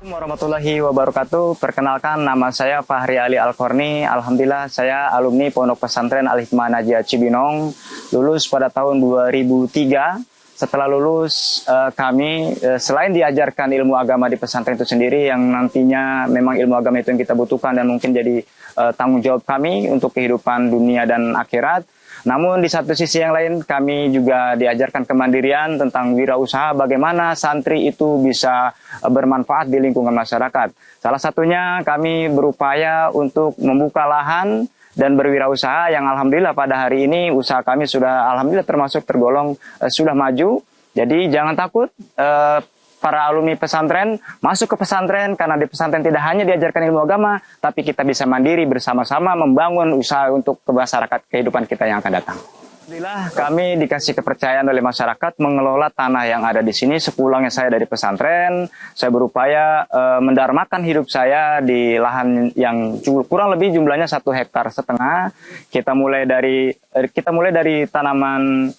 Warahmatullahi wabarakatuh. Perkenalkan, nama saya Fahri Ali Al-Korni. Alhamdulillah saya alumni Pondok Pesantren Al-Hikmah Najiyah Cibinong, lulus pada tahun 2003. Setelah lulus kami selain diajarkan ilmu agama di pesantren itu sendiri, yang nantinya memang ilmu agama itu yang kita butuhkan dan mungkin jadi tanggung jawab kami untuk kehidupan dunia dan akhirat. Namun di satu sisi yang lain kami juga diajarkan kemandirian tentang wirausaha, bagaimana santri itu bisa bermanfaat di lingkungan masyarakat. Salah satunya kami berupaya untuk membuka lahan dan berwirausaha yang alhamdulillah pada hari ini usaha kami sudah alhamdulillah termasuk tergolong sudah maju. Jadi jangan takut para alumni pesantren masuk ke pesantren, karena di pesantren tidak hanya diajarkan ilmu agama, tapi kita bisa mandiri bersama-sama membangun usaha untuk masyarakat kehidupan kita yang akan datang. Alhamdulillah kami dikasih kepercayaan oleh masyarakat mengelola tanah yang ada di sini. Sepulangnya saya dari pesantren, saya berupaya mendarmakan hidup saya di lahan yang kurang lebih jumlahnya 1,5 hektar. Kita mulai dari tanaman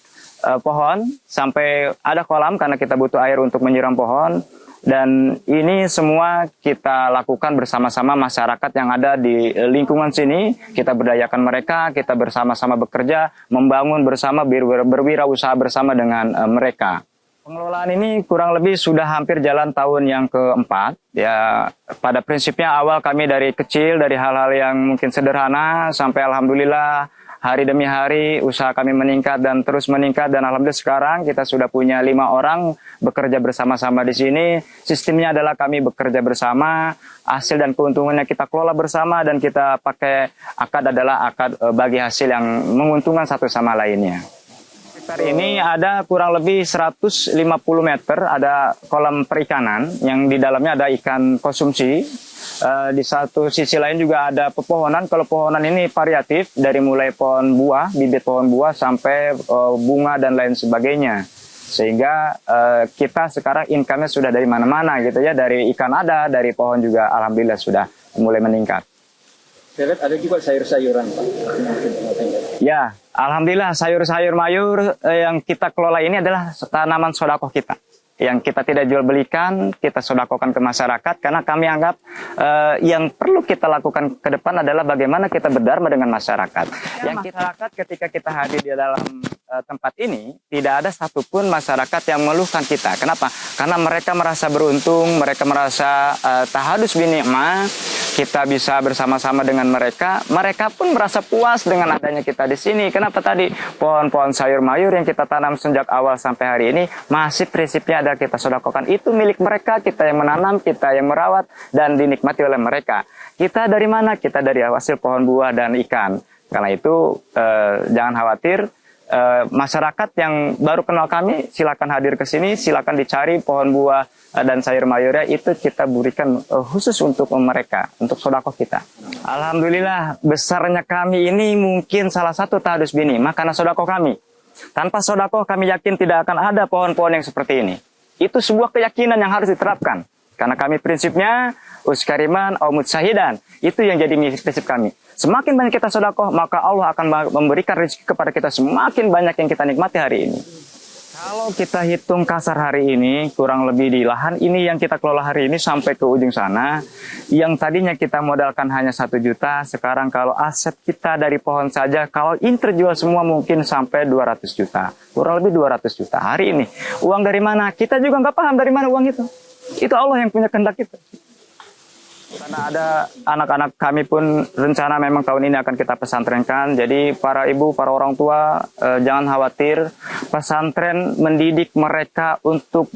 pohon sampai ada kolam karena kita butuh air untuk menyiram pohon, dan ini semua kita lakukan bersama-sama masyarakat yang ada di lingkungan sini. Kita berdayakan mereka, kita bersama-sama bekerja, membangun bersama, berwirausaha bersama dengan mereka. Pengelolaan ini kurang lebih sudah hampir jalan tahun yang keempat. Ya, pada prinsipnya awal kami dari kecil, dari hal-hal yang mungkin sederhana sampai alhamdulillah hari demi hari usaha kami meningkat dan terus meningkat, dan alhamdulillah sekarang kita sudah punya 5 orang bekerja bersama-sama di sini. Sistemnya adalah kami bekerja bersama, hasil dan keuntungannya kita kelola bersama, dan kita pakai akad adalah akad bagi hasil yang menguntungkan satu sama lainnya. Sekitar ini ada kurang lebih 150 meter, ada kolam perikanan yang di dalamnya ada ikan konsumsi. Di satu sisi lain juga ada pepohonan. Kalau pohonan ini variatif, dari mulai pohon buah, bibit pohon buah sampai bunga dan lain sebagainya. Sehingga kita sekarang income-nya sudah dari mana-mana gitu ya. Dari ikan ada, dari pohon juga alhamdulillah sudah mulai meningkat. Saya lihat ada juga sayur-sayuran, Pak. Ya, alhamdulillah sayur-sayur mayur yang kita kelola ini adalah tanaman sodakoh kita, yang kita tidak jual belikan, kita sodakohkan ke masyarakat, karena kami anggap yang perlu kita lakukan ke depan adalah bagaimana kita berdharma dengan masyarakat. Yang masyarakat ketika kita hadir di dalam tempat ini, tidak ada satupun masyarakat yang mengeluhkan kita. Kenapa? Karena mereka merasa beruntung, mereka merasa tahadus binikmah, kita bisa bersama-sama dengan mereka. Mereka pun merasa puas dengan adanya kita di sini. Kenapa tadi? Pohon-pohon sayur mayur yang kita tanam sejak awal sampai hari ini, masih prinsipnya adalah kita sodakohkan. Itu milik mereka, kita yang menanam, kita yang merawat, dan dinikmati oleh mereka. Kita dari mana? Kita dari hasil pohon buah dan ikan. Karena itu jangan khawatir. Masyarakat yang baru kenal kami, silakan hadir ke sini, silakan dicari pohon buah dan sayur mayurnya, itu kita berikan khusus untuk mereka, untuk sodakoh kita. Alhamdulillah besarnya kami ini mungkin salah satu tahadus binikmah karena sodakoh kami. Tanpa sodakoh kami yakin tidak akan ada pohon-pohon yang seperti ini. Itu sebuah keyakinan yang harus diterapkan. Karena kami prinsipnya uskariman au mutsahidan. Itu yang jadi prinsip kami. Semakin banyak kita sedekah, maka Allah akan memberikan rezeki kepada kita semakin banyak yang kita nikmati hari ini. Kalau kita hitung kasar hari ini, kurang lebih di lahan ini yang kita kelola hari ini sampai ke ujung sana, yang tadinya kita modalkan hanya 1 juta, sekarang kalau aset kita dari pohon saja, kalau ini terjual semua mungkin sampai 200 juta. Kurang lebih 200 juta hari ini. Uang dari mana? Kita juga nggak paham dari mana uang itu. Itu Allah yang punya kehendak itu. Karena ada anak-anak kami pun rencana memang tahun ini akan kita pesantrenkan. Jadi para ibu, para orang tua jangan khawatir. Pesantren mendidik mereka untuk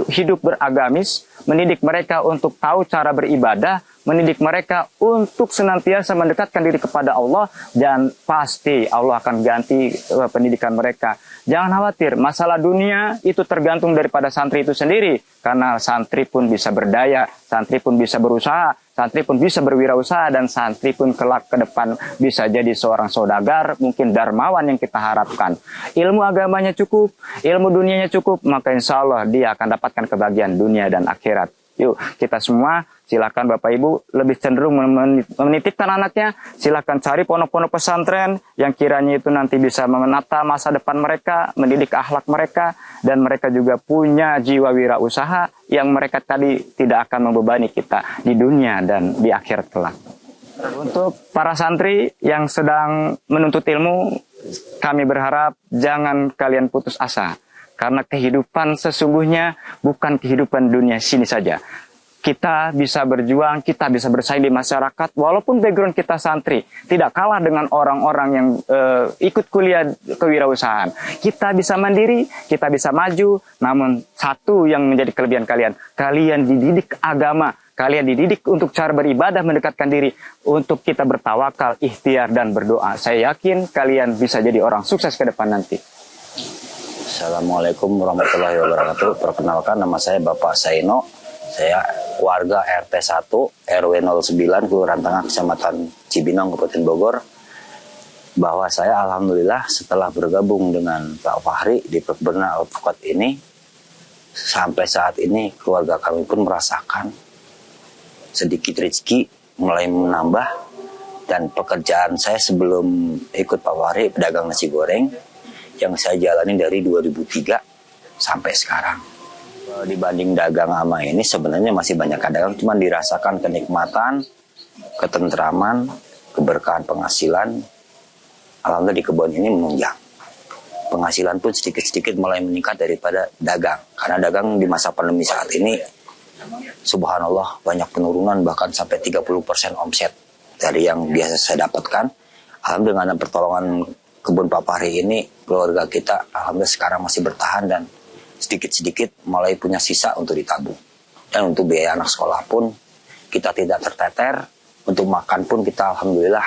hidup beragamis, mendidik mereka untuk tahu cara beribadah, mendidik mereka untuk senantiasa mendekatkan diri kepada Allah, dan pasti Allah akan ganti pendidikan mereka. Jangan khawatir, masalah dunia itu tergantung daripada santri itu sendiri. Karena santri pun bisa berdaya, santri pun bisa berusaha, santri pun bisa berwirausaha, dan santri pun kelak ke depan bisa jadi seorang saudagar, mungkin dermawan yang kita harapkan. Ilmu agamanya cukup, ilmu dunianya cukup, maka insya Allah dia akan dapatkan kebahagiaan dunia dan akhirat. Yuk, kita semua silakan Bapak Ibu lebih cenderung menitipkan anaknya, silakan cari pondok-pondok pesantren yang kiranya itu nanti bisa menata masa depan mereka, mendidik akhlak mereka, dan mereka juga punya jiwa wirausaha yang mereka tadi tidak akan membebani kita di dunia dan di akhirat kelak. Untuk para santri yang sedang menuntut ilmu, kami berharap jangan kalian putus asa. Karena kehidupan sesungguhnya bukan kehidupan dunia sini saja. Kita bisa berjuang, kita bisa bersaing di masyarakat, walaupun background kita santri, tidak kalah dengan orang-orang yang ikut kuliah kewirausahaan. Kita bisa mandiri, kita bisa maju, namun satu yang menjadi kelebihan kalian, kalian dididik agama, kalian dididik untuk cara beribadah, mendekatkan diri, untuk kita bertawakal, ikhtiar, dan berdoa. Saya yakin kalian bisa jadi orang sukses ke depan nanti. Assalamualaikum warahmatullahi wabarakatuh. Perkenalkan, nama saya Bapak Saino. Saya warga RT 1 RW 09 Kelurahan Tengah Kecamatan Cibinong Kabupaten Bogor. Bahwa saya alhamdulillah setelah bergabung dengan Pak Fahri di Perkebunan Alpukat ini, sampai saat ini keluarga kami pun merasakan sedikit rezeki mulai menambah, dan pekerjaan saya sebelum ikut Pak Fahri pedagang nasi goreng yang saya jalani dari 2003 sampai sekarang. Dibanding dagang ama ini sebenarnya masih banyak dagang, cuma dirasakan kenikmatan, ketentraman, keberkahan penghasilan. Alhamdulillah di kebun ini menunjang. Penghasilan pun sedikit-sedikit mulai meningkat daripada dagang. Karena dagang di masa pandemi saat ini, subhanallah banyak penurunan, bahkan sampai 30% omset dari yang biasa saya dapatkan. Alhamdulillah dengan pertolongan kebun Pak Fahri ini, keluarga kita alhamdulillah sekarang masih bertahan dan sedikit-sedikit mulai punya sisa untuk ditabung. Dan untuk biaya anak sekolah pun kita tidak terteter, untuk makan pun kita alhamdulillah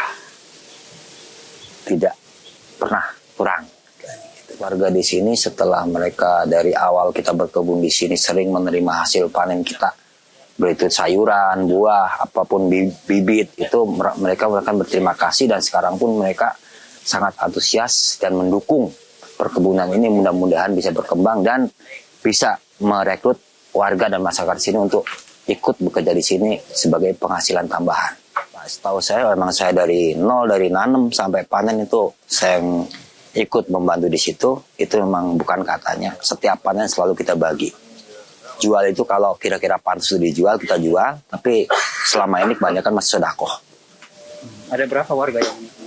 tidak pernah kurang. Warga di sini setelah mereka dari awal kita berkebun di sini sering menerima hasil panen kita, baik itu sayuran, buah, apapun bibit, itu mereka akan berterima kasih, dan sekarang pun mereka sangat antusias dan mendukung perkebunan ini. Mudah-mudahan bisa berkembang dan bisa merekrut warga dan masyarakat di sini untuk ikut bekerja di sini sebagai penghasilan tambahan. Setahu saya memang saya dari nol, dari nanam sampai panen itu saya yang ikut membantu di situ. Itu memang bukan katanya, setiap panen selalu kita bagi. Jual itu kalau kira-kira pantas dijual kita jual, tapi selama ini kebanyakan masih sedekah. Ada berapa warga yang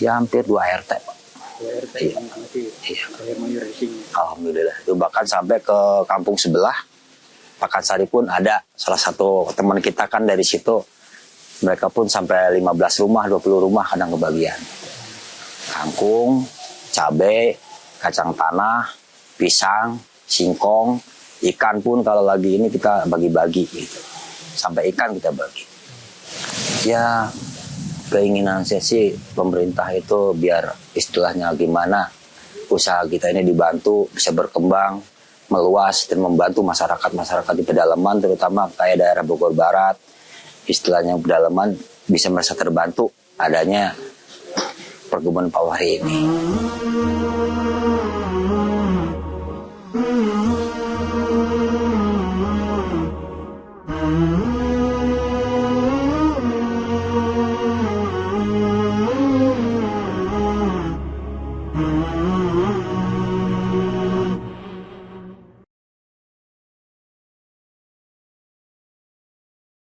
Ya hampir 2 RT, Pak. 2 RT Iya. Iya. Air mayur di sini. Alhamdulillah. Itu bahkan sampai ke kampung sebelah, Pakansari pun ada salah satu teman kita kan dari situ. Mereka pun sampai 15 rumah, 20 rumah kadang kebagian. Kangkung, cabai, kacang tanah, pisang, singkong, ikan pun kalau lagi ini kita bagi-bagi gitu. Sampai ikan kita bagi. Ya, keinginan saya sih pemerintah itu biar istilahnya gimana, usaha kita ini dibantu, bisa berkembang, meluas, dan membantu masyarakat-masyarakat di pedalaman, terutama kayak daerah Bogor Barat, istilahnya pedalaman bisa merasa terbantu adanya perkebunan Pak Fahri ini.